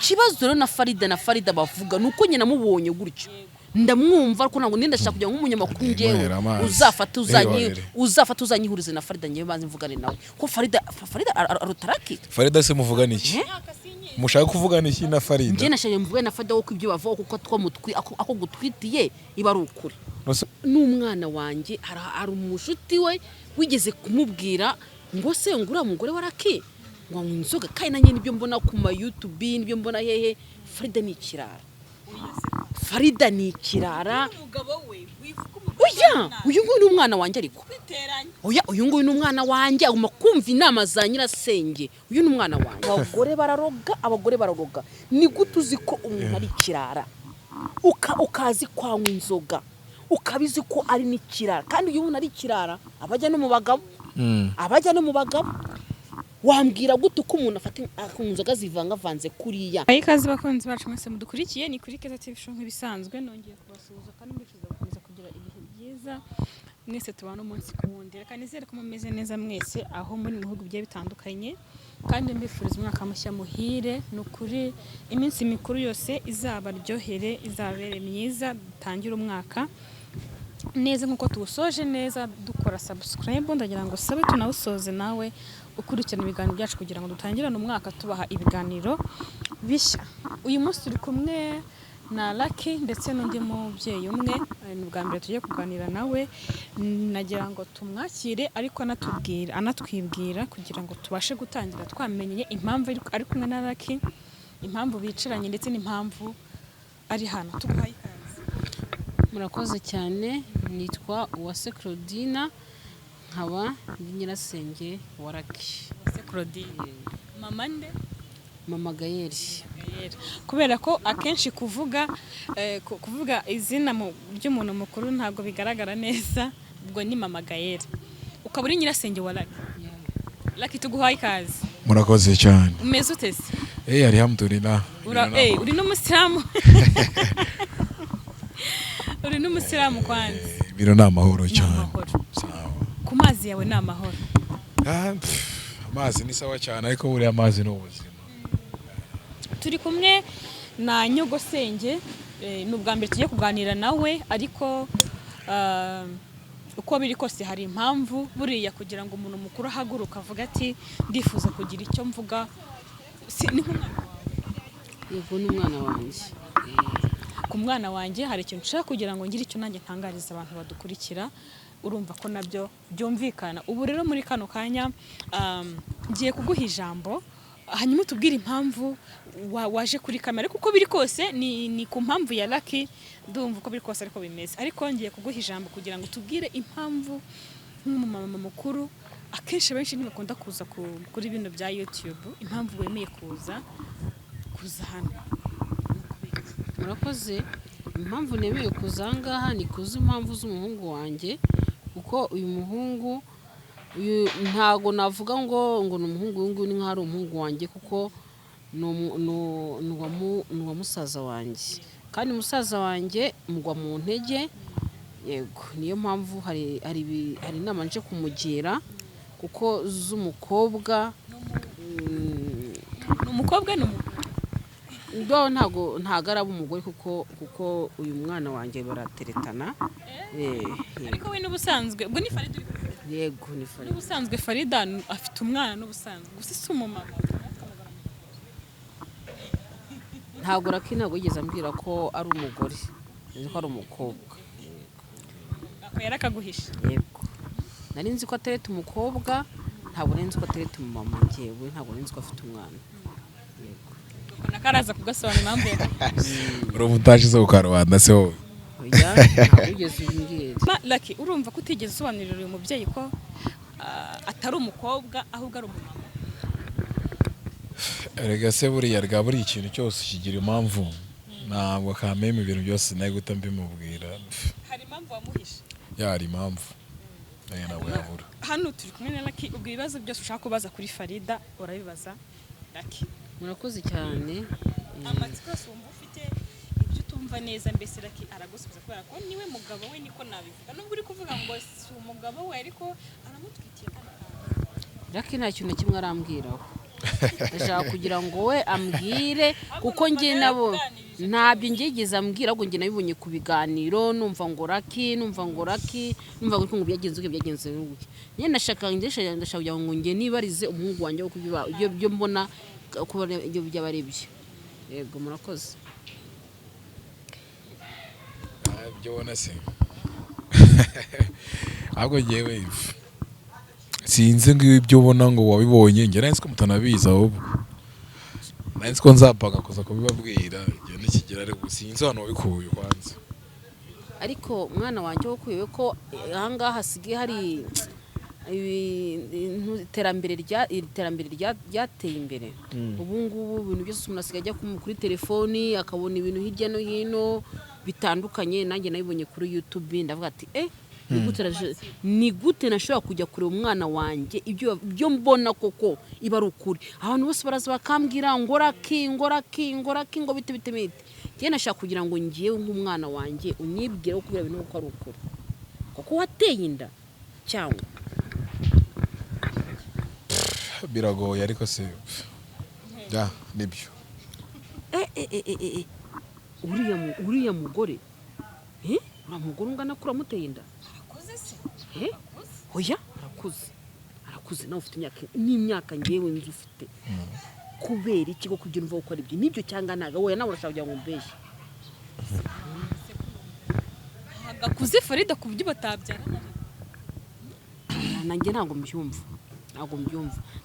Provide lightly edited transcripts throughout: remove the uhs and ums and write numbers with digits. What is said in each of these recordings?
ikibazo rero na Farida bavuga nuko nyina mubonye gutyo ndamwumva ariko ntabwo ndashaka kujya nk'umunyamakuru ngewe uzafata uzanyihurize na Farida ngewe bazi mvugane nawe ko Farida arutaraki Farida se muvugana iki mushaka kuvugana iki na Farida nge nashanye mvuge na Farida ko ibyo bavuga kuko ako gutwitiye iba ari ukuri n'umwana wanjye hari umushuti we wigeze kumubwira ngo se ngura mugore waraki ngo nzoga kandi nanye nibyo mbona ku ma YouTube nibyo mbona hehe Farida ni ikirara umugabo we oya uyu nguyu ni umwana wanjye ariko oya uyu nguyu ni umwana wanjye aguma kumva inama za nyirasenge uyu ni umwana wanjye abagore bararoga ni gute uzi ko umuntu ari ikirara ukazi kwanywa inzoga ukabizi ko ari n'ikirara kandi uyu muntu ari ikirara abajya no mu bagabo wambwira gute uko umuntu afata inzoga zivangavanze kuriya ayikazi bakunzi bacu mwese mudukurikiye ni kuri Keza TV show nk'ibisanzwe nongeye kubasuhuza kandi mbifuza gukomeza kugira ibihe byiza mwese tubana umunsi ku wundi reka nizere ko mumeze neza mwese aho muri mu bihugu bigiye bitandukanye kandi mbifuriza umwaka mushya muhire n'ukuri iminsi mikuru yose izabaryohere izabere myiza dutangira umwaka neza nkuko tuwusoje neza dukora subscribe ndagira ngo sabe tunawusoze nawe ukurikirana ibiganiro byacu kugira ngo dutangirane umwaka tubaha ibiganiro bishya uyu munsi turi kumwe na Lucky ndetse n'undi mubyeyi umwe ni bwa mbere tugiye kuganira nawe nagira ngo tumwakire ariko anatwibwira kugira ngo tubashe gutangira twamenye impamvu ari kumwe na Lucky impamvu bicaranye ndetse n'impamvu ari hano tubahaye ikaze. Murakoze cyane nitwa Uwase Claudine nkaba ndi nyirasenge wa Lucky Uwase Claudine Mama Gayeri kubera ko akenshi kuvuga izina ry'umuntu mukuru ntabwo bigaragara neza ubwo ni Mama Gayeri ukaba uri nyirasenge wa Lucky tuguhaye ikaze. Murakoze cyane umeze utese alhamdulillah uri n'umusilamu uri n'umusilamu kwanza biro na mahoro cyane ku mazi yawe ni amahoro amazi ni sawa cyane ariko buri amazi ni ubuzima turi kumwe na Nyogosenge ni ubwa mbere tugiye kuganira nawe ariko uko biri kose hari impamvu buriya kugira ngo umuntu mukuru ahaguruka avuga ati ndifuza kugira icyo mvuga ni nk'umwana wawe yego ni umwana wanjye ku mwana wanjye hari ikintu nshaka kugira ngo ngire icyo nanjye ntangariza abantu badukurikira urumva ko nabyo byumvikana ubu rero muri kano kanya ngiye kuguha ijambo hanyuma tubwire impamvu waje kuri kamera kuko biri kose ni ku mpamvu ya Lucky ndumva uko biri kose ariko bimeze ariko ngiye kuguha ijambo kugira ngo tubwire impamvu nk'umumama mukuru akenshi benshi ntibakunda kuza kuri bino bya YouTube impamvu wemeye kuza hano. Murakoze impamvu nemeye kuza ngaha ni kuza impamvu z'umuhungu wanjye kuko uyu muhungu ntago navuga ngo ni umuhungu nguyu ni nk'ari umuhungu wanjye kuko ni wa musaza wanjye kandi musaza wanjye mugwa mu ntege yego niyo mpamvu hari inama nje kumugira kuko z'umukobwa umukobwa ntago araba umugore kuko uyu mwana wanjye barateretana ariko we n'ubusanzwe ubwo ni Farida yego ni Farida n'ubusanzwe Farida afite umwana n'ubusanzwe gusa si umumama ntago Lucky ntago yigeze ambwira ko ari umugore ko ari umukobwa ako yarakaguhisha yego nari nzi ko atereta umukobwa ntabwo nari nzi ko atereta umumama njyewe ntabwo nari nzi ko afite umwana yego nakaraza kugasobanura impamvu uri umutashize ku karubanda se wowe oya ntabwo ugeze umbwira Lucky urumva ko utigeze usobanurira uyu mubyeyi ko atari umukobwa ahubwo ari umumama erega se buriya buri ikintu cyose kigira impamvu ntabwo kameme ibintu byose nayo guta mbimubwira hari impamvu wamuhishe hari impamvu ntabwo yabura hano turi kumwe na Lucky ubwo ibibazo byose ushaka kubaza kuri Farida urabibaza Lucky. Murakoze cyane amatsiko yose wumva ufite ibyo utumva neza mbese Lucky aragusubiza kubera ko niwe mugabo we niko nabivuga nubwo uri kuvuga ngo si umugabo we ariko aramutwitiye Lucky nta kintu kimwe arambwiraho ndashaka kugira ngo we ambwire kuko njye nabo ntabyo ngigeze ambwira ahubwo njye nabibonye ku biganiro numva ngo raki numva ngo ngo byagenze uke njye ndashaka kugira ngo njye nibarize umuhungu wanjye wo kubiba ibyo mbona kuba ibyo byaba ari byo. Yego murakoze. Ibyo ubona se ahubwo njyewe sinzi ngo ibyo ubona ngo wabibonye njye nahise ko mutanabizi ahubwo nahise ko nzapanga kuza kubibabwira igihe nikigera ariko sinzi hano wabikuye kwanza. Ariko mwana wanjye wo kuyewe ko ahangaha hasigaye hari iterambere ryateye imbere. Ubu ngubu ibintu byose umuntu asigaye ajya kuri telefoni akabona ibintu hirya no hino bitandukanye. Nanjye nabibonye kuri YouTube ndavuga ati ni gute nashobora kujya kureba umwana wanjye ibyo mbona koko iba ari ukuri. Abantu bose baraza bakambwira ngo raki ngo bite njye nashaka kugira ngo ngiyewe nk'umwana wanjye unyibwire ko kubera ibintu ko ari ukuri kuko wateye inda cyangwa biragoye ariko se nibyo. uriya mugore uriya mugore ungana kuri amuteye inda oya arakuze nawe ufite n'imyaka ngewe nzi ufite kubera iki ko kugira umva gukora ibyo nibyo cyangwa ntaga wowe nawe urashaka kugira ngo mbeshye agakuze Farida ku buryo batabyarana nanjye ntabwo mbyumva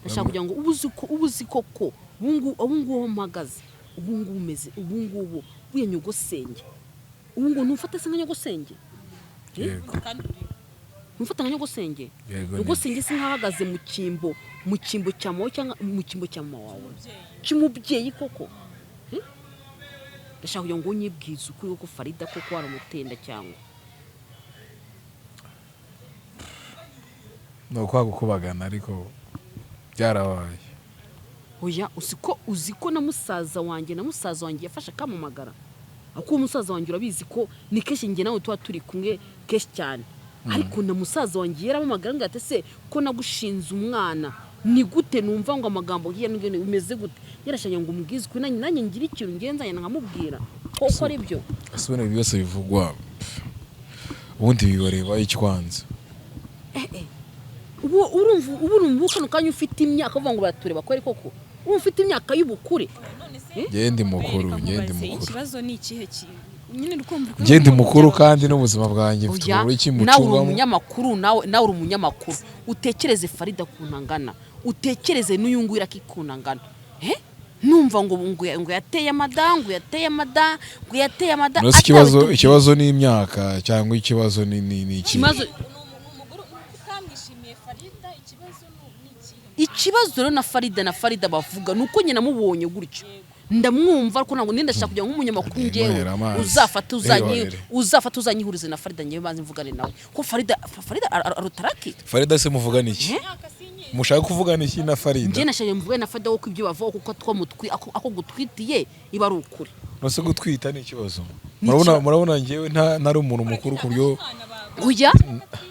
ndashaka kugira ngo ubuzi koko ubungubu mpagaze ubungubu umeze ubungubu buya nyogosenge ubungubu ntufate se nka nyogosenge ntufate nka nyogosenge nyogosenge si nkahagaze mu cyimbo cya mawe cyangwa mu cyimbo cya mama wawe cy'umubyeyi koko ndashaka kugira ngo unyibwize ukuri ko Farida koko waramutenda cyangwa no kwagukubagana ariko byarabaye. Oya uzi ko na musaza wanjye yafashe akamumagara ako umusaza wanjye urabizi ko ni kenshi njye nawe tuba turi kumwe kenshi cyane ariko na musaza wanjye yaramamagara ngo ate se ko nagushinze umwana ni gute numva ngo amagambo y'iyane umeze gute yarashanye ngo umubwize ko nanjye ngira ikintu ngenzanye nkamubwira koko ari byo asubira byose bivugwa ubundi bibareba ikwanza urumva kano kanya ufite imyaka uvuga ngo baratureba ko ari koko ufite imyaka y'ubukure ngende mukuru ikibazo ni ikihe nyine rukumva ngende mukuru kandi n'ubuzima bwanjye mfite iki mucungamo nawe uri umunyamakuru utekereze Farida kuntangana utekereze n'uyungwira kikunangana numva ngo yateye amada ikibazo ni imyaka cyangwa ikibazo ni ikibazo rero na Farida bavuga nuko nyina mubonye gutyo ndamwumva ariko ntabwo ndashaka kugira ngo umunyamakuru ngewe uzafata uzanyihurize na Farida ngewe banze mvugane nawe ko Farida arutaraki Farida se muvugana iki mushaka kuvugana iki na Farida nge nashaka mvugane na Farida ko ibyo bavuga kuko ako gutwitiye iba ari ukuri nose gutwita ni ikibazo murabona ngewe ntari umuntu mukuru ku buryo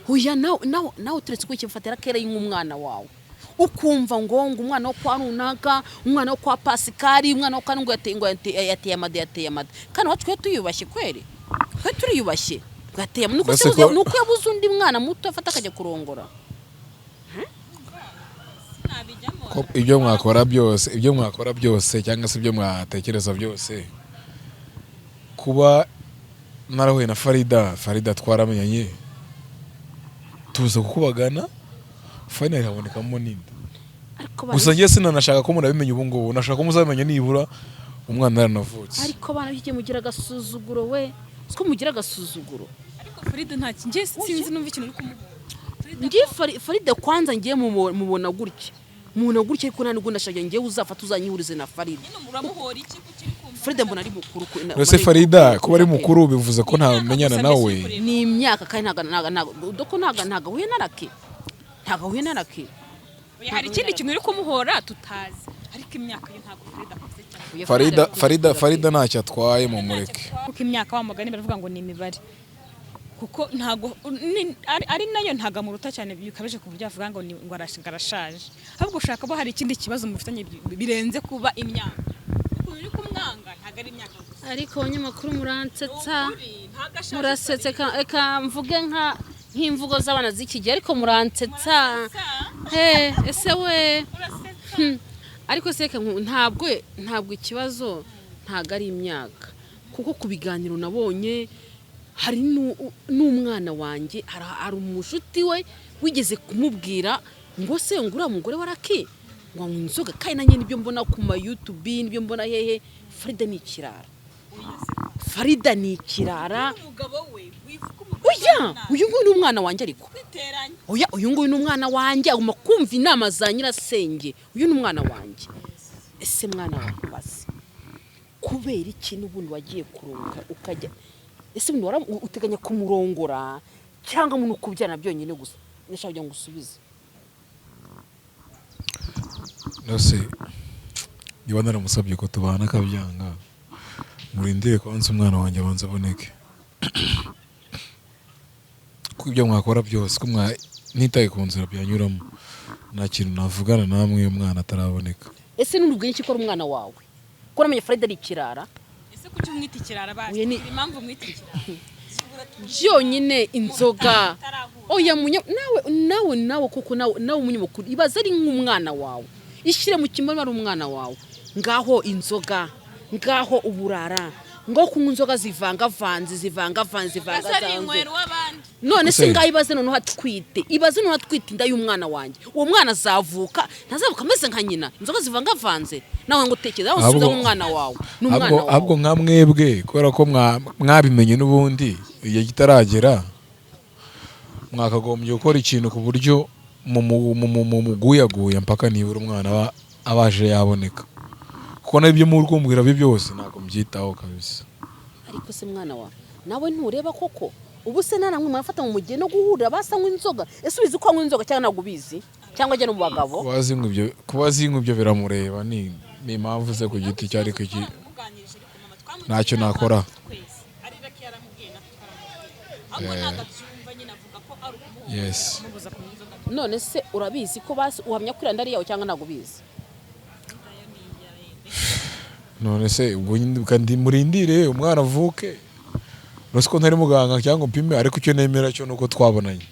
huya nawe turetse ko ikifatira kera y'umwana wawe ukumva ngo umwana wo kwa runaka umwana wo kwa Pasikari umwana wo kandi ngo yateye amada kandi wacu tuyubashye kwere twe turiyubashye gateye nuko yabuze undi mwana muto afata akajya kurongora ibyo mwakora byose cyangwa se ibyo mwatekereza byose kuba narahuye na Farida twaramenyanye tuza kukubagana finally habonekamo n'inda gusa ngiye sinanashaka ko murabimenya ubu ngubu nashaka ko muzabimenya nibura umwana yaranavutse ariko bana bije mugira gasuzuguro we siko mugira gasuzuguro ariko Farida nta kinje sinzi numva ikintu uri kumubona ngiye Farida kwanza ngiye mubona gutya ariko ntabwo ndashaka ngiye uzafata uzanyihurize na Farida muramuhora iki kukiri kumva Farida mbona ari mukuru ese Farida kuba ari mukuru bivuze ko ntamenyana nawe ni imyaka kandi ntago huye narake hari ikindi kintu uri kumuhora tutazi ariko imyaka yo ntago Farida Farida ntacyo atwaye mu mureke kuko imyaka wamugani baravuga ngo ni imibare kuko ntago ari nayo ntagamuruta cyane bikabije ku buryo avuga ngo ngo arashaje ahubwo ushaka bo hari ikindi kibazo mufitanye birenze kuba imyaka kuko uri kumwanga ntago ari imyaka gusa ariko abanyamakuru muransetsa murasetse eka mvuge nk'imvugo z'abana z'iki gihe ariko muransetsa ese we ariko se ntabwo ikibazo ntago ari imyaka kuko ku biganiro nabonye hari n'umwana wanjye hari umushuti we wigeze kumubwira ngo se ngo uriya mugore waraki ngo anywa inzoga kandi nanjye nibyo mbona ku ma YouTube nibyo mbona hehe Farida ni ikirara oya uyu nguyu ni umwana wanjye ariko oya uyu nguyu ni umwana wanjye agomba kumva inama za nyirasenge uyu ni umwana wanjye ese mwana wakubaze kubera iki n'ubundi wagiye kurunga ukajya ese uteganya kumurongora cyangwa mu kubyana byonyine gusa ndashaka kugira ngo usubize nose niba naramusabye ko tubana akabyanga murindire kwanza umwana wanjye abanza aboneke ko ibyo mwakora byose ko nitaye ku nzira byanyuramo nta kintu navugana namwe iyo umwana ataraboneka ese n'urubwiye iki ko ari umwana wawe ko namenye Farida ari ikirara ese kuki umwita ikirara basi impamvu umwita ikirara byonyine inzoga oya nawe kuko nawe umunyamakuru ibaza ari nk'umwana wawe ishyire mu kimwe ari umwana wawe ngaho inzoga ngaho uburara ngo kunywa inzoga zivangavanze none se ngaho ibaze noneho atwite inda y'umwana wanjye uwo mwana azavuka ntazavuka ameze nka nyina inzoga zivangavanze nawe ngo utekereza aho usubiza nk'umwana wawe n'umwana wawe ahubwo nka mwebwe kubera ko mwabimenye n'ubundi igihe kitaragera mwakagombye gukora ikintu ku buryo muguyaguya mpaka nibura umwana abaje yaboneka kuko nabyo murikumbwira byo byose ntabwo mbyitaho kabisa ariko se mwana wa nawe ntureba koko ubu se namwe mwafata mu mugiye no guhurira basanywa inzoga ese ubizi ko anywa inzoga cyangwa ntabwo ubizi cyangwa ajya no mu bagabo kuba zinywa ibyo biramureba ni impamvu ze ku giti cyari ko iki ntacyo nakora yes none se urabizi ko uhamya ko iranda ari yawe cyangwa ntabwo ubizi none se kandi murindire umwana avuke uretse ko ntari muganga cyangwa upime ariko icyo nemera cyo nuko twabonanye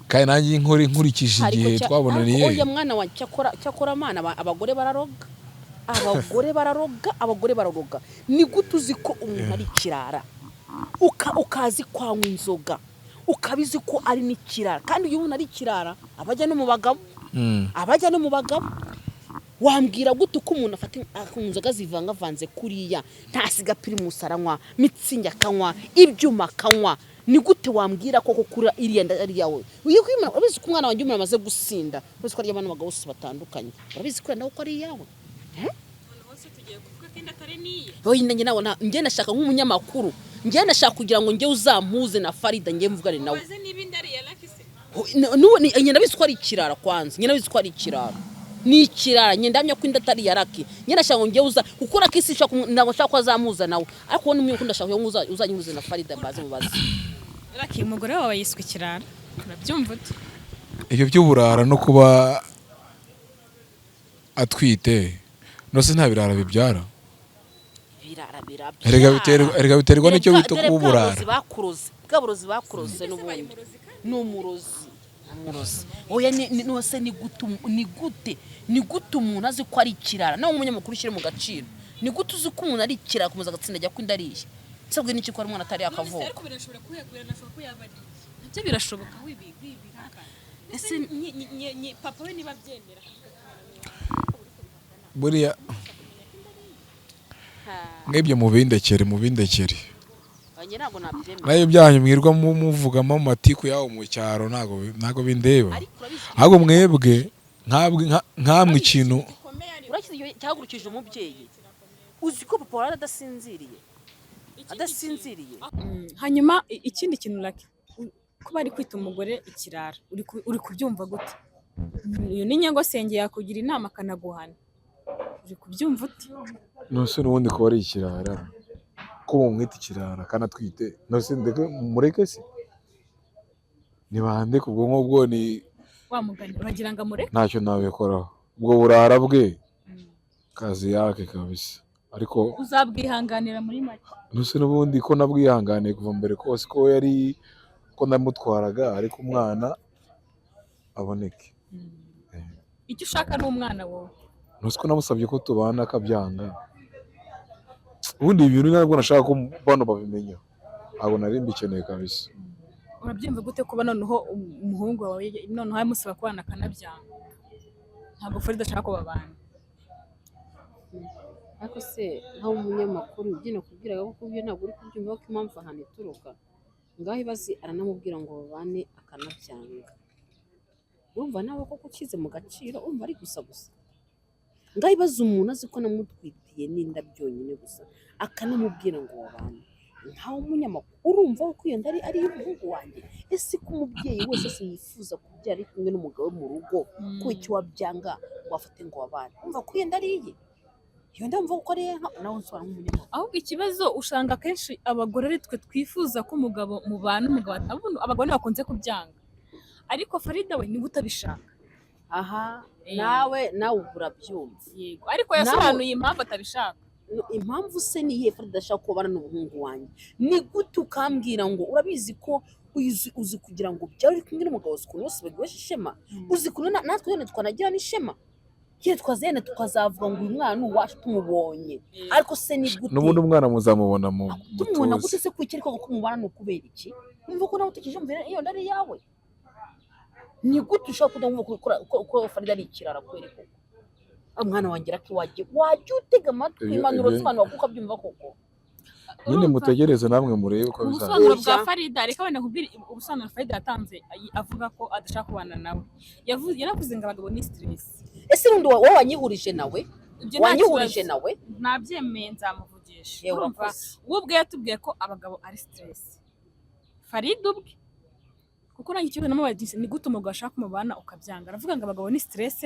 kandi nanjye nkurikije igihe twabonaniye oya mwana wa cyakora mana abagore bararoga ni gute uzi ko umuntu ari ikirara ukazi kwanywa inzoga ukabizi ko ari n'ikirara kandi uyu muntu ari ikirara abajya no mu bagabo wambwira gute uko umuntu afata inzoga zivangavanze kuriya ntasiga primus aranywa mitsingi akanywa ibyuma akanywa ni gute wambwira ko kura iriya ndari yawe uyu kwimana urabizi ko umwana wanjye umuntu amaze gusinda urabizi ko ari abantu bagabo bose batandukanye urabizi ko nawe ko ari yawe njye nawe njye nashaka nk'umunyamakuru njye nashaka kugira ngo njye uzampuze na Farida njye mvugane nawe njye nabizi ko ari ikirara kwanza njye nabizi ko ari ikirara ni ikirara njye ndamya ko inda atari yaraki njye nashaka ngo njye ukora kisi ntabwo nshaka ko azamuza nawe ariko wowe n'umwe ukunda ashaka ngo uzanyuze na Farida mbaze mubaze Raki umugore wawe yiswe ikirara urabyumva ute ibyo by'uburara no kuba atwite nose nta birara bibyara erega biterwa n'icyo wita kuburara bwaburozi bakuroze n'ubundi n'umurozi oya nose ni gute umuntu azi ko ari ikirara nawe umunyamakuru ushyire mu gaciro ni gute uzi ko umuntu ari ikirara akomeza agatsinda ajya kwinda ariye sabwe n'iki ko ari umwana atari akavuka ariko birashobora ko yabari nabyo birashoboka ese papa we niba byemera buriya mwebye mubindekere nayo byanyu mwirwa muvugamo amatiku yawo mu cyaro ntago bindeba ahubwo mwebwe nkamwe ikintu urakize cyagurukije umubyeyi uzi ko papa wari adasinziriye hanyuma ikindi kintu Raki ko bari kwita umugore ikirara uri kubyumva gute iyo ni nyangosenge yakugira inama akanaguhana uri kubyumva ute nose n'ubundi ko ari ikirara ko mumwita ikirara kana twite nose ndeke mureke se ntibandike ubwo ngubwo ni wamugani uragira ngo amureke ntacyo nabikoraho ubwo burara bwe kazi yake kabisa ariko uzabwihanganira muri make nuse n'ubundi ko nabwihanganiye kuva mbere kose ko yari ko namutwaraga ariko umwana aboneke icyo ushaka ni umwana wowe nuse ko namusabye ko tubana akabyanga ubundi ibintu ntabwo nashaka ko bano babimenya ntabwo nari mbikeneye kabisa urabyumva gute kuba noneho umuhungu wawe noneho yamusaba kubana akanabyanga ntabwo Farida ashaka ko babana ariko se nkaho umunyamakuru ugenda kubwira ko kubyo ntabwo uri kubyumva ko impamvu ahantu ituruka ngaho ibaze aranamubwira ngo babane akanabyanga urumva nawe koko ukize mu gaciro urumva ari gusa ngaho ibaze umuntu azi ko namutwitiye n'inda byonyine gusa akanamubwira ngo babane nkaho umunyamakuru urumva ko iyo nda ari iy'umuhungu wanjye ese ko umubyeyi wese se yifuza kubyara ari kumwe n'umugabo mu rugo ko icyo wabyanga wafate ngo babane urumva ko iyo nda ari iye iyo ndamva ko ari nawe nsobanura nk'umunyamakuru ahubwo ikibazo usanga akenshi abagore ari twe twifuza ko umugabo mubana umugabo atabona abagore bakunze kubyanga ariko Farida we niba utabishaka aha nawe urabyumva yego ariko yasobanuye impamvu atabishaka impamvu se ni iyihe Farida adashaka kubana n'umuhungu wanjye ni gute ukambwira ngo urabizi ko uzi kugira ngo byari uri kumwe n'umugabo uzi ukuntu bose bagihesha ishema uzi ukuntu natwe nyine twanagira n'ishema iyo twazene tukazavuga ngo uyu mwana uwacu tumubonye ariko se ni gute n'ubundi umwana muzamubona mu tumubona gute se kwiki ariko ko mubana ni ukubera iki umva ko nawe utakijumvira iyo ndari yawe ni gute ushaka kudumva ko Farida ari ikirara kweri koko umwana wanjye raki wajya utega amatwi impanuro zisobanura kuko abyumva koko nyine mutegereze namwe murebe uko ubusobanuro bwa Farida reka wenda kubwira ubusobanuro Farida yatanze avuga ko adashaka kubana nawe yaravuze ngo abagabo ni stress ese undi wowe wanyihurije nawe nabyemeye nzamuvugisha urumva we ubwe yatubwiye ko abagabo ari stress Farida ubwe kuko nanjye ikibazo namubajije ni gute umugabo ashaka kumubana ukabyanga aravuga ngo abagabo ni stress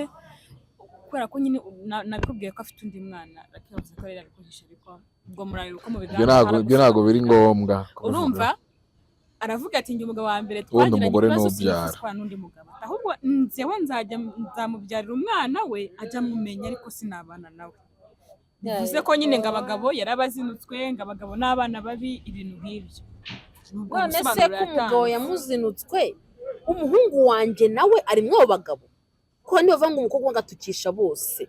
kubera ko nyine nabikubwiye ko afite undi mwana arakibaza ko rero abikoresha ariko ubwo murarira uko mubiganira ibyo ntabwo biri ngombwa urumva aravuga ati njye umugabo wa mbere twagiranye ibibazo sinifuzwa n'undi mugabo ahubwo njyewe nzamubyarira umwana we ajya amumenya ariko sinabana nawe bivuze ko nyine ngo abagabo yarabazinutswe ngo abagabo n'abana babi ibintu nk'ibyo none se ko umugabo yamuzinutswe umuhungu wanjye nawe ari mwo bagabo ko niyo bava ngo umukobwa agatukisha bose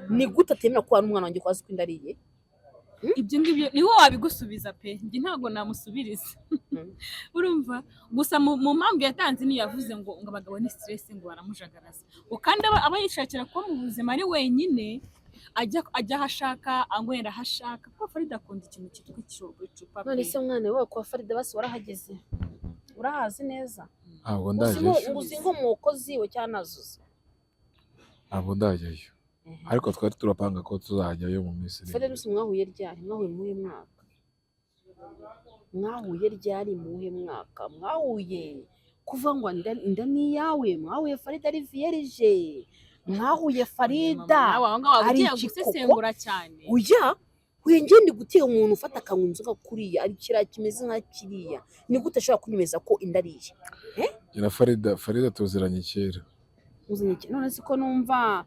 ni gute atemera ko umwana wanjye kwazi ko inda ariye ibyo ngibyo ni wowe wabigusubiza pe njye ntabwo namusubiriza urumva gusa mu mpamvu yatanze niyo yavuze ngo abagabo ni stress ngo baramujagaraza kandi aba yishakira ko mu buzima ari wenyine ajya aho ashaka anywera aho ashaka kuko Farida akunda ikintu cyitwa icupa none se mwana wawe kwa Farida basi warahageze urahazi neza ntabwo ndajyayo uzi ngo mukozi we cyanazuza ntabwo ndajyayo ariko twari turapanga ko tuzajyayo mu minsi iri Farida mwahuye ryari mwahuye muhe mwaka mwahuye ryari muhe mwaka mwahuye kuva ngo inda ni yawe mwahuye Farida ari vierge mwahuye Farida ari gusesengura cyane uya ngende guteye umuntu ufata akanywa inzoga kuriya ari kiriya kimeze nka kiriya ni gute ashobora kunyemeza ko inda ariye Farida tuziranye kera none se ko numva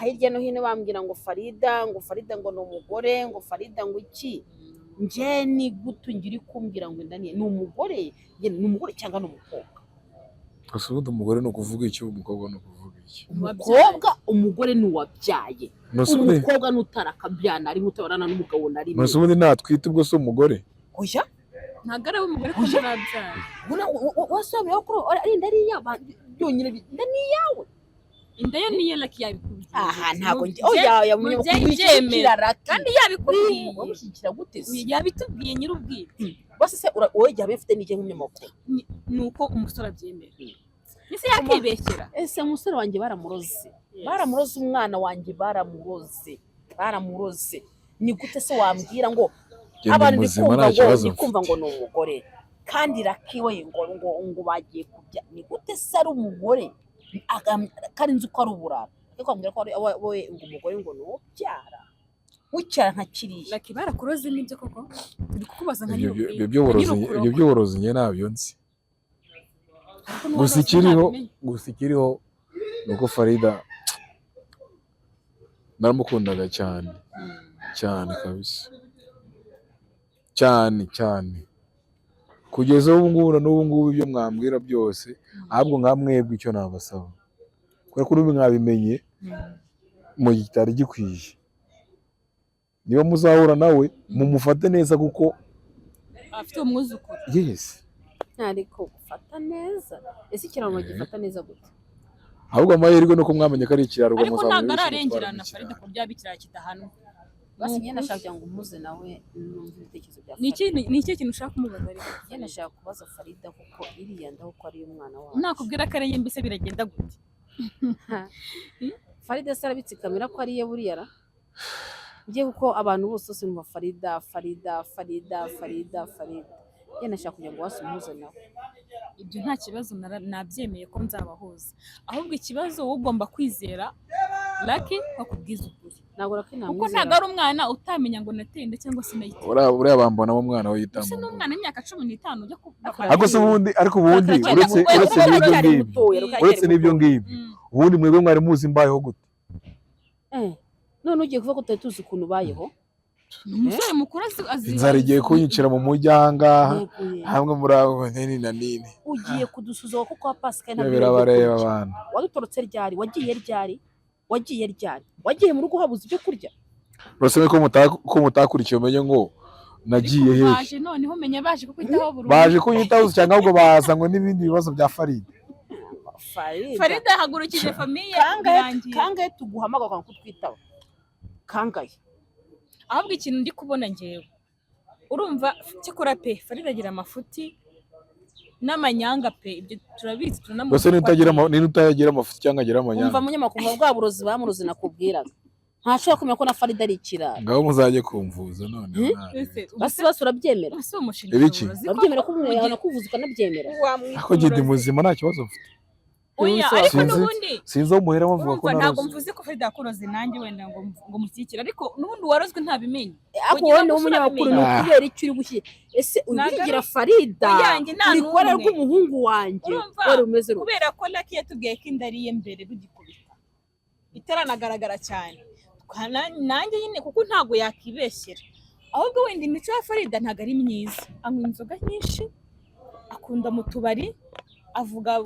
hirya no hino bambwira ngo Farida ngo ni umugore ngo Farida ngo iki nje ni gute ngiri kumbwira ngo inda ni umugore cyangwa ni umukobwa gusa ubundi umugore ni ukuvuga iki umukobwa ni ukuvuga iki umugore ni uwabyaye umukobwa n'utarakabyana ari mutabana n'umugabo na rimwe none ubundi natwite ubwo se umugore oya ntabwo ari umugore ko narabyara wasobanura ko ari inda ari yawe byonyine inda ni yawe inda yo niyo Lucky yabikubwiye aha ntabwo oya mubyemera kandi yabikubwiye wamushyikira gute se yabitubwiye nyir'ubwite bose se wowe jya bifite n'icyo nk'umunyamakuru nuko umusore abyemera ese yakibeshyera ese umusore wanjye baramuroze umwana wanjye baramuroze ni gute se wambwira ngo abantu ndikumva ngo ni umugore kandi Lucky we ngo bagiye kubya ni gute se ari umugore kandi nzi ko ari uburara ariko ambwira ko wowe ngo umugore ngo ni ubyara wicara nka kiriya Lucky barakuroze n'ibyo koko uri kukubaza nka ibyo by'uburozi njye ntabyo nzi gusa ikiriho nuko Farida naramukundaga cyane kabisa, cyane kugeza ubu ngubu ibyo mwambwira byose, ahubwo mwebwe icyo nabasaba, kubera ko mwabimenye mu gitari gikwiye, niba muzahura nawe mumufate neza kuko afite umwuzukuru. Yes, ariko gufata neza, ese ikiraro gifata neza gute? ahubwo amahirwe nuko mwamenye ko ari ikiraro, ariko ntabwo ararengerana Farida ko byaba ikiraro kidahanwa. Basi njye nashaka ngo umuze nawe numva ibitekerezo bya ni iki kintu ushaka kumubaza? Ariko njye nashaka kubaza Farida kuko iriya ndaho ko ari umwana wawe. nakubwira ko ariye mbese biragenda gute? Farida se arabitsikamira ko ariye buriya ra njye kuko abantu bose numva Farida. Njye nashaka kugira ngo wasumuze nawe. Ibyo nta kibazo, nabyemeye ko nzabahuza, ahubwo ikibazo wowe ugomba kwizera Lucky bakubwiza ukuri. Ntabwo Lucky kuko ntabwo ari umwana utamenya ngo natende cyangwa se nayitende. uriya bambona umwana we yitambo, ese n'umwana w'imyaka 15 ujya ariko ubundi uretse n'ibyo ngibyo ubundi mwebwe mwari muzi mbayeho gute? None ugiye kuvuga ko tutari tuzi ukuntu ubayeho? umusore mukuru azi inzara igiye kunyicira mu mujyi ahangaha, hamwe muri abo nini na nini. Ugiye kudusuzuma kuko kwa Pascal ntabwo birabareba abantu. Wadutorotse ryari? Wagiye ryari? Wagiye mu rugo habuze ibyo kurya? Urasome ko mutakurikiye umenye ngo nagiye hehe. Baje noneho umenye baje kukwitaho burundu. Baje kunyitaho cyangwa ahubwo bazanywe n'ibindi bibazo bya Farida. Farida yahagurukije famiye birangiye. Kangahe tuguhamagara kwa kutwitaho? Kangahe? Ahubwo ikintu ndi kubona ngewe, urumva cyakora pe Farida agira amafuti n'amanyanga pe, ibyo turabizi turanamubona. Bose nitagira amafuti cyangwa agira amanyanga. Umva munyamakuru bwa burozi bamurozi nakubwiraga. Ntashobora kumenya ko na Farida ari ikirara. Ngaho muzaje kumvuza none. Basi urabyemera? Basi umushinga ibiki? Urabyemera ko umuntu yanakuvuza ukanabyemera? Ako gidi muzima nta kibazo mfite. Oya, ariko n'ubundi sinzo muhera bavuga ko ntabwo mvuze ko Farida yakuroze nanjye wenda ngo mushyikira, ariko n'ubundi warozwe ntabimenye. Ako wowe umunyamakuru ni ukubera icyo uri gushyira. Ese uyigira Farida uri kora rw'umuhungu wanjye wari umeze kubera ko Lucky yatubwiye ko indariye mbere rugikubita itaranagaragara cyane, nanjye nyine kuko ntabwo yakibeshyera. Ahubwo wenda imico ya Farida ntabwo ari myiza, anywa inzoga nyinshi, akunda mu tubari, avuga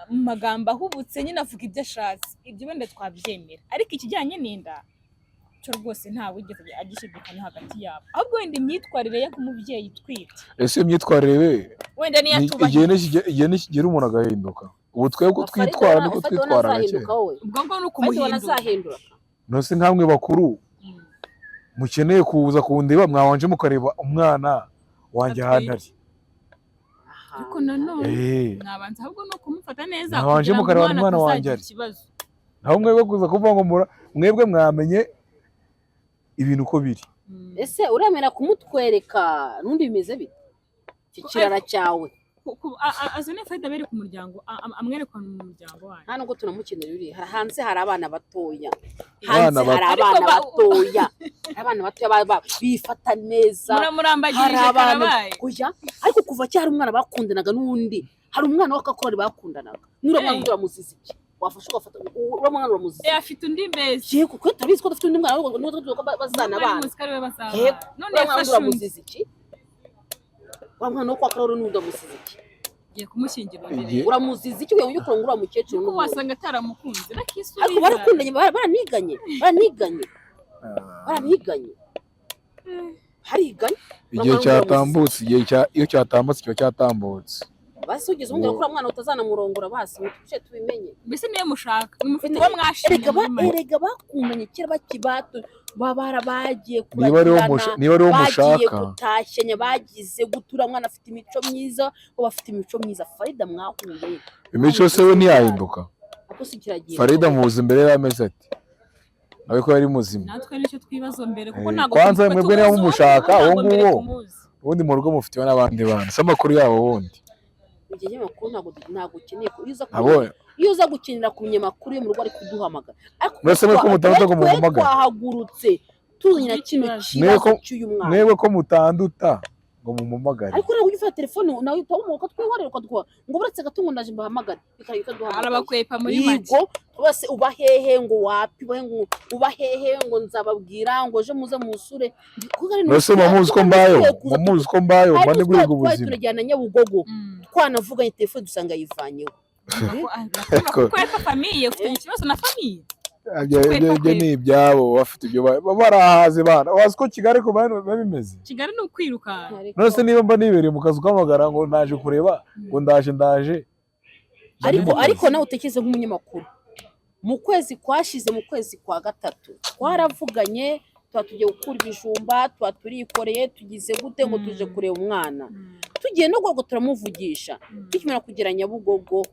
mu magambo ahubutse, nyine avuga ibyo ashatse. Ibyo wenda twabyemera, ariko ikijyanye n'inda cyo rwose nta wigeze agishidikanya hagati yabo. Ahubwo wenda imyitwarire ye nk'umubyeyi twite, ese imyitwarire we wenda niyo atubahiye igihe nikigera umuntu agahinduka. Ubu twebwe twitwara niko twitwara gake, ubwo ngo nuko umuhindura. Nose nkamwe bakuru mukeneye kuza kundeba, mwabanje mukareba umwana wanjye ahantu ari. Ariko nanone nabanza ahubwo no kumufata neza, mwabanje mukareba umwana wanjye ari. Naho mwebwe kuza kuvuga ngo mwebwe mwamenye ibintu uko biri. Ese uremera kumutwereka nundi bimeze bite? Kikirara cyawe azone Farida bere ku muryango, amwerekana mu muryango wayo. Nta nubwo tunamukenera uri hanze, hari abana batoya, hanze hari abana batoya bifata neza, muramurambagirije karabaye. Oya, ariko kuva cyari umwana bakundanaga n'undi, hari umwana w'akakorari bakundanaga, n'uramwana uramuziza iki? Wafashe ugafata uramwana uramuziza. Afite undi mbese. Yego, kuko tabizi ko dufite undi mwana ngo bazana abana. None yafashe uramuziza iki? Wamwana wo kwa Karoro n'undi amusize iki? Giye kumushyingira mbere. Uramuziza iki wewe ukura ngo uri umukecuru n'uwo wasanga ataramukunze nakisubira. Ariko barakundanye, baraniganye. Hariganye. Igihe cyatambutse, iyo cyatambutse cyo cyatambutse. Basi ugeze umbwira ko umwana utazanamurongora basi mutuce tubimenye. Mbese niyo mushaka, mufite uwo mwashimye. Erega bakundanye kera bakibato babara bagiye kuragirana. Niba ari wo mushaka. Gutashanya bagize gutura mwana afite imico myiza, bo bafite imico myiza. Farida mwahuye. Imico se we ntiyahinduka. Ako sikiragiye. Farida muzi mbere y'amezi ati. Nawe ko yari muzima. Natwe nicyo twibazo mbere kuko ntago kwanza mwebwe niba mumushaka uwo nguwo. Ubundi mu rugo mufitiwe n'abandi bana. Se amakuru yabo wundi. Igihe makuru ntago ukeneye iyo uza gukinira ku nyamakuru yo mu rugo ari kuduhamagara. Ariko ko mutanduta ko muhamagara. Twahagurutse tunyina kino kibazo cy'uyu mwana. Mwebwe ko mutanduta ngo mumumagare. ariko nawe ujya ufata telefone nawe utawumuka twihorera ukaduha ngo buretse gatungo ndaje mbahamagare bikaduha arabakwepa muri make yego bose uba hehe ngo wapi uba hehe ngo nzababwira ngo je muze musure nose mamuzi ko mbayo mane guri ubuzima turajyana Nyabugogo twanavuganye telefone dusanga yivanyeho kwepa famiye ufite ikibazo na famiye ibyo ni ibyabo bafite ibyo barahaze bana wazi ko Kigali ko babimeze Kigali ni ukwiruka nose niba mba nibereye mu kazu kamagara ngo naje kureba ngo ndaje ariko nawe utekereze nk'umunyamakuru mu kwezi kwashize mu kwezi kwa gatatu twaravuganye tugiye gukura ibijumba turikoreye tugize gute ngo tuje kureba umwana tugiye no gwo turamuvugisha tukimara kugera Nyabugogo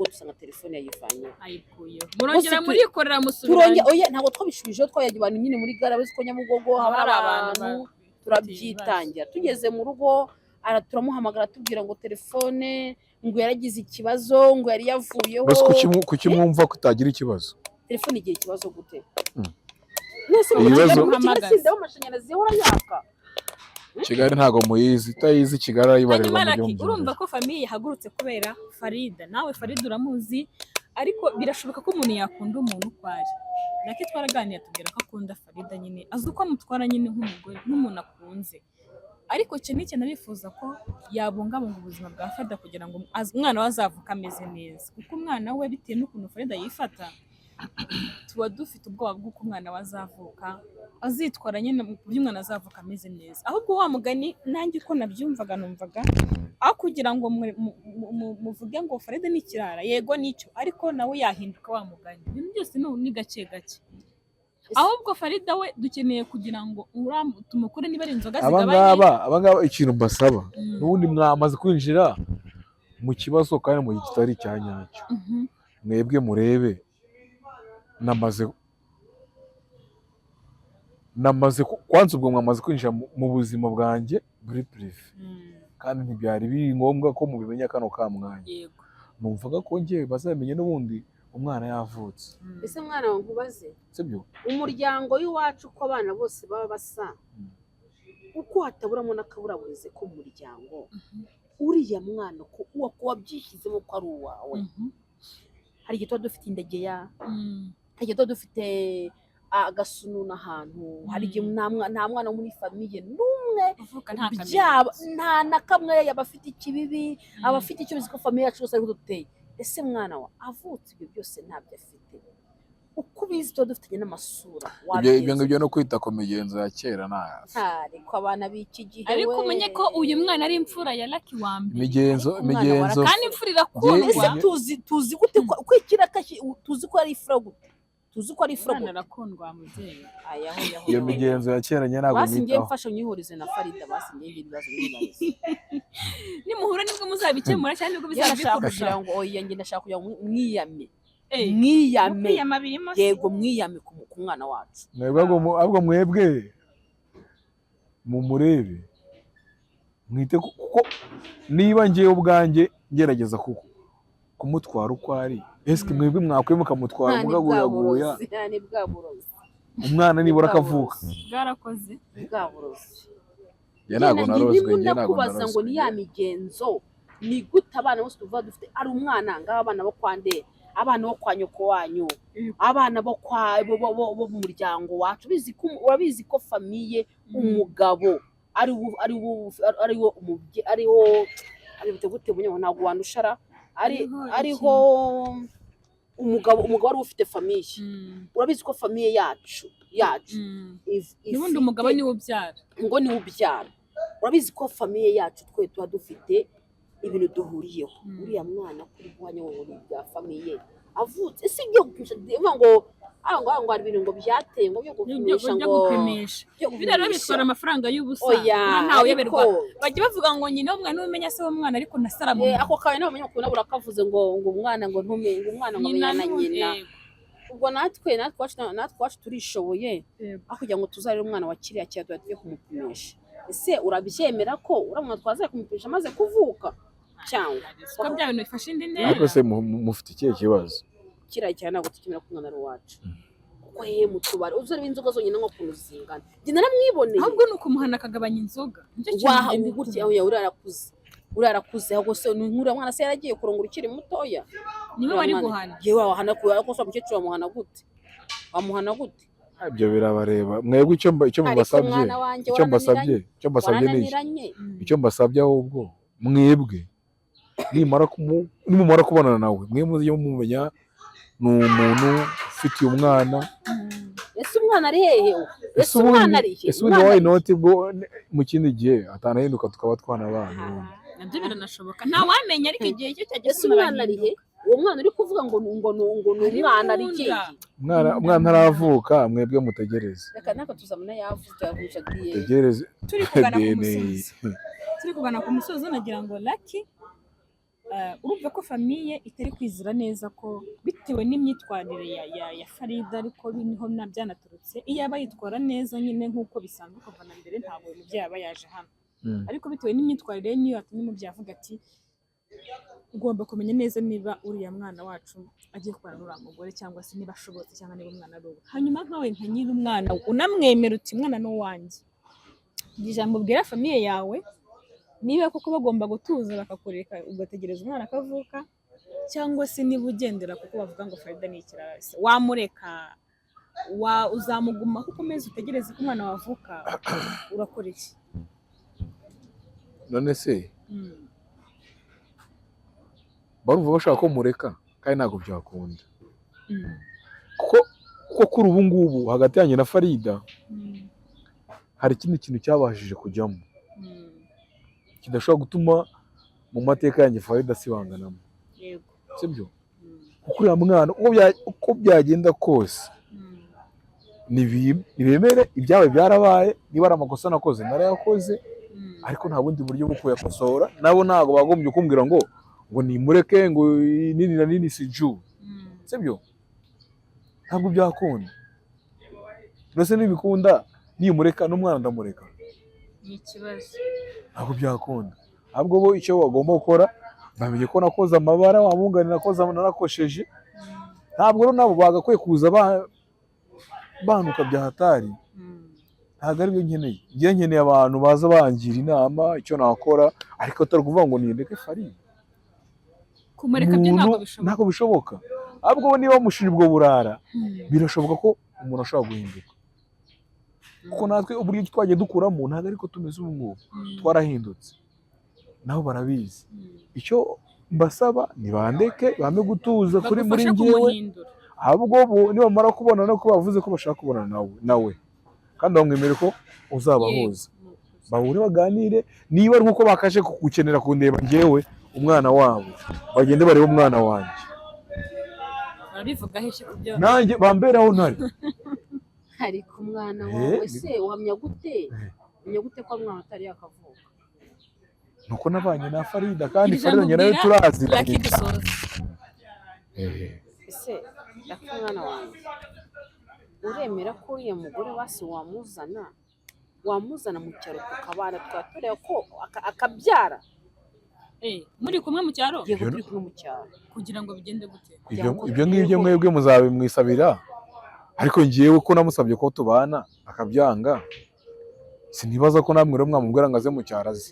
dusanga telefone yayivanye ayikuyeho murongera murikorera musubiranye oya ntabwo twabishubijeho twayaje abantu nyine muri gare ko Nyabugogo haba abantu turabyitangira tugeze mu rugo turamuhamagara tubwira ngo telefone ngo yaragize ikibazo ngo yari yavuyeho kuki mwumva kutagira ikibazo telefone igihe ikibazo gute ibibazo amashanyarazi yahora yaka Kigali ntago muyizi utayizi Kigali ayibarirwa mu gihugu urumva ko famiye yahagurutse kubera Farida nawe Farida uramuzi ariko birashoboka ko umuntu yakunda umuntu kwari nake twaraganiye tubwira ko akunda Farida nyine azi uko amutwara nyine nk'umugore n'umuntu akunze ariko cyo nike nabifuza ko yabungabunga ubuzima bwa Farida kugira ngo umwana we azavuka ameze neza kuko umwana we bitewe n'ukuntu Farida yifata tuba dufite ubwoba bw'uko umwana wazavuka azitwara nyine mu buryo umwana azavuka ameze neza ahubwo wa mugani nanjye uko nabyumvaga numvaga aho kugira ngo muvuge ngo Farida ni kirara yego nicyo ariko nawe yahinduka wa mugani ibintu byose ni gake gake ahubwo Farida we dukeneye kugira ngo tumukure niba ari inzoga zigabanye abangaba ikintu mbasaba n'ubundi mwamaze kwinjira mu kibazo kandi mu kitari cyanyacyo mwebwe murebe namaze kwanza ubwo mwamaze kwinjira mu buzima bwanjye buri prive kandi ntibyari biri ngombwa ko mubimenya kano ka mwanya numvaga ko ngiye bazamenye n'ubundi umwana yavutse ese mwana wangu baze sibyo umuryango w'iwacu ko abana bose baba basa uko hataburamo n'akaburaburize ko mu muryango uriya mwana ko wabyishyizemo ko ari uwawe hari igihe tuba dufite indegeya hari igihe tuba dufite agasununa ahantu hari igihe nta mwana wo muri famiye n'umwe nta na kamwe yaba afite ikibibi aba afite icyo bizi ko famiye yacu yose ariho duteye ese mwana wa avutse ibyo byose ntabyo afite uko ubizi tuba dufitanye n'amasura ibyo ngibyo no kwita ku migenzo ya kera ariko abana b'iki gihe ariko umenye ko uyu mwana ari imfura ya Lucky wa mbere imigenzo kandi imfura irakundwa ese tuzi gute ko ikirakashi tuzi ko ari ifura gute tuzi ko ari ifura gute arakundwa mubyeyi iyo migenzo ya kera nyine ntabwo basingiye mfasha unyihurize na Farida basingiye ibibazo n'ibibazo nimuhura nibwo muzabikemura cyane nibwo bizabikurusha ngo oya nge ndashaka kugira ngo mwiyame mwiyame yego mwiyame ku mwana wacu ahubwo mwebwe mumurebe mwite kuko niba ngiye ubwanjye ngerageza kumutwara uko ari ese mwebwe mwakwiye mukamutwara mugaguraguya umwana nibura akavuka bwarakoze bwaburozi ntabwo narozwe ndakubaza ngo ni ya migenzo ni gute abana bose tuvuga dufite ari umwana ngaba abana bo kwa nde abana bo kwa nyoko wanyu abana bo mu muryango wacu urabizi ko famiye umugabo ariwo umubye ariwo gute bunyo ntabwo wandushara ariho umugabo ari ufite famiye urabizi ko famiye yacu n'ubundi umugabo niwe ubyara ngo niwe ubyara urabizi ko famiye yacu twe tuba dufite ibintu duhuriyeho uriya mwana kuri bwanya wowe bya famiye avutse ese ibyo ngo hari ibintu ngo byateye ngo byo gupimisha biraro bitwara amafaranga y'ubusa ntawe yeberwa bajya bavuga ngo nyine umwana umenya se w'umwana ariko nasaramu ako kawe nawe umenya kubona burakavuze ngo umwana ngo ntumenye ngo umwana ngo menya na nyina ubwo natwe wacu turishoboye aho kugira ngo tuzarire umwana wa kiriya cyangwa tujye kumupimisha ese urabyemera ko uramutse twazaye kumupimisha amaze kuvuka cyangwa ko bya bintu bifashe indi ntera ariko se mufite ikihe kibazo kiriya cyane ntabwo tukimera ko umwana ari uwacu ariko hehe mu tubari uzareba inzoga zonyine nko kuntu zingana njye naramwiboneye ahubwo ni ukumuhana akagabanya inzoga urarakuze ahubwo se nkura mwana se yaragiye kurongora ukiri mutoya niwe wari guhana yewe wahana ko se umukecuru wamuhana gute ibyo birabareba mwebwe icyo mbasabye icyo mbasabye ahubwo mwebwe nimumara kubonana nawe mwe muzi mumenya ni umuntu ufitiye umwana. Ese umwana ari hehe? Ese umwana ari hehe? Ese why not bwo mu kindi gihe atanahinduka tukaba twanabana. Nabyo biranashoboka nta wamenya ariko igihe cyo cyageze. Ese umwana ari hehe? Uwo mwana uri kuvuga ngo umwana ari hehe? Umwana aravuka mwebwe mutegereze. Reka nako tuzamuna yavuze agiye. Tegereze. Turi kugana ku musozi nagira ngo Lucky urumva ko famiye itari kwizira neza ko bitewe n'imyitwarire ya Farida ariko niho byanaturutse iyo aba yitwara neza nyine nk'uko bisanzwe kuva na mbere ntabwo umubyeyi aba yaje hano ariko bitewe n'imyitwarire niyo yatumye umubyeyi avuga ati ugomba kumenya neza niba uriya mwana wacu agiye kubana n'uriya mugore cyangwa se niba ashobotse cyangwa niba umwana ari uwe hanyuma nkawe nka nyiri umwana unamwemera uti umwana ni uwanjye ijambo bwira famiye yawe niba koko bagomba gutuza bakakureka ugategereza umwana akavuka cyangwa se niba ugendera kuko bavuga ngo Farida ni ikirarase wamureka uzamuguma kuko meze utegereze ko umwana wavuka urakora iki none se barumva bashaka ko mureka kandi ntabwo byakunda kuko kuri ubu ngubu hagati yanjye na Farida hari ikindi kintu cyabashije kujyamo kidashobora gutuma mu mateka yanjye Farida asibanganamo. Yego. Sibyo? Kuko uriya mwana uko byagenda kose nibemere ibyawe byarabaye niba ari amakosa nakoze narayakoze ariko nta bundi buryo bwo kuyakosora nabo ntago bagombye kumbwira ngo nimureke ngo nini na nini siju. Sibyo? Ntabwo byakunda. Rose nibikunda nimureka n'umwana ndamureka. Ni ikibazo. Ntabwo byakunda. Ahubwo bo icyo bagomba gukora bamenye ko nakoze amabara wabunganira nakoze narakosheje. Ntabwo rero nabo bagakwiye kuza banuka bya hatari. Ntabwo ari byo nkeneye. Ngiye nkeneye abantu baza bangira inama icyo nakora ariko atari kuvuga ngo nindeke Farida. Kumureka byo ntabwo bishoboka. Ahubwo niba bamushinja ubwo burara birashoboka ko umuntu ashobora guhinduka. Kuko natwe uburyo twagiye dukuramo ntabwo ariko tumeze ubu ngubu twarahindutse nabo barabizi icyo mbasaba nibandeke bame gutuza kuri muri ngewe ahubwo bo nibamara kubona no ko bavuze ko bashaka kubona nawe kandi bamwemere ko uzabahuza bahure baganire niba ari nkuko bakaje kugukenera kundeba ngewe umwana wabo bagende barebe umwana wanjye barabivuga he kubyo nanjye bamberaho ntari ariko umwana wawe se uhamya gute ko umwana atari yakavuka nuko nabanye na Farida kandi Farida nyine nayo turazi ese umwana wanjye uremera ko uriya mugore wasi wamuzana mu cyaro tukabana twatureba ko akabyara muri kumwe mu cyaro yego turi kumwe mu cyaro kugira ngo bigende gute ibyo ngibyo mwebwe muzabimwisabira ariko ngiyewe ko namusabye ko tubana akabyanga sinibaza ko namwe rero mwamubwira ngo aze mu cyaro azi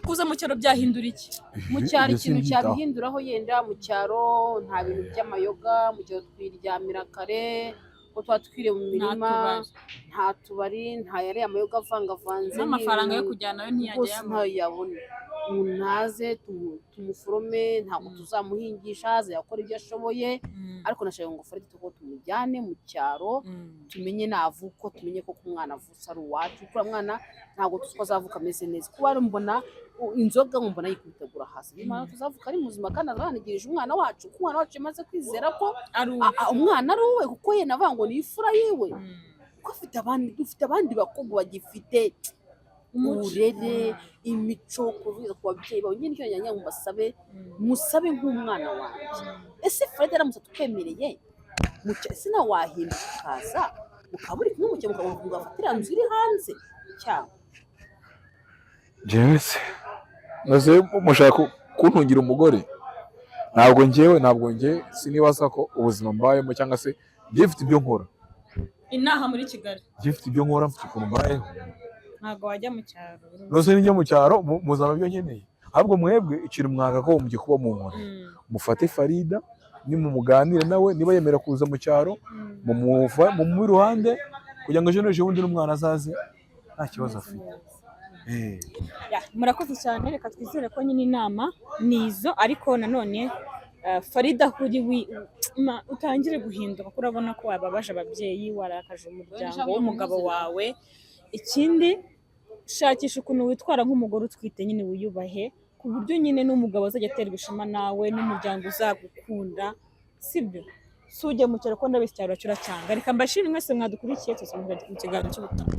kuza mu cyaro byahindura iki mu cyaro ikintu cyabihinduraho yenda mu cyaro nta bintu by'amayoga mu cyaro twiryamira kare ko twatwire mu mirima nta tubari nta yari amayoga avangavanze n'amafaranga yo kujyanayo ntiyabona naze tumuforome ntabwo tuzamuhingisha azakora ibyo ashoboye ariko nashaka ngo Farida tuko tumujyane mu cyaro tumenye navuko tumenye ko umwana avutse ari uwacu kuko umwana ntabwo tuko azavuka ameze neza kuba ari mbona inzoga mbona yikubitegura hasi imana tuzavuka ari muzima kandi azanigirije umwana wacu ko umwana wacu yamaze kwizera ko umwana ari uwe kuko ye navuga ngo ni ifura yiwe ko dufite abandi bakobwa bagifite uburere imico kuvuga ku babyeyi bawe nyine icyo nyanya musabe nk'umwana wanjye ese Farida aramutse tukwemereye ese nawe wahinduka ukaza ukaba uri kumwe mu cyaro mugafatira inzu iri hanze cyangwa jewe se maze mushaka kuntungira umugore ntabwo njye sinibaza ko ubuzima mbayemo cyangwa se njye mfite ibyo nkora inaha muri Kigali gifite ibyo nkora mfite ukuntu mbayeho ntabwo wajya mu cyaro rwose n'ijya mu cyaro muzaba ibyo nkeneye ahubwo mwebwe ikintu mwagakobo mujye kuba mu nkora mufate Farida nimumuganire nawe niba yemera kuza mu cyaro mu iruhande kugira ngo ejo bundi n'umwana azaze nta kibazo afite. Murakoze cyane, reka twizere ko nyine inama nizo, ariko nanone Farida kuri utangire guhinduka kuko urabona ko wababaje ababyeyi, warakaje umuryango w'umugabo wawe. Ikindi shakisha ukuntu witwara nk'umugore utwite, nyine wiyubahe ku buryo nyine n'umugabo azajya aterwa ishema nawe n'umuryango uzagukunda, sibyo? Si ujye mu cyaro ko ndabizi cyaro cyuracyanga. Reka mbashimire mwese mwadukurikiye, tuzamugaruka mu kiganiro cy'ubutaha.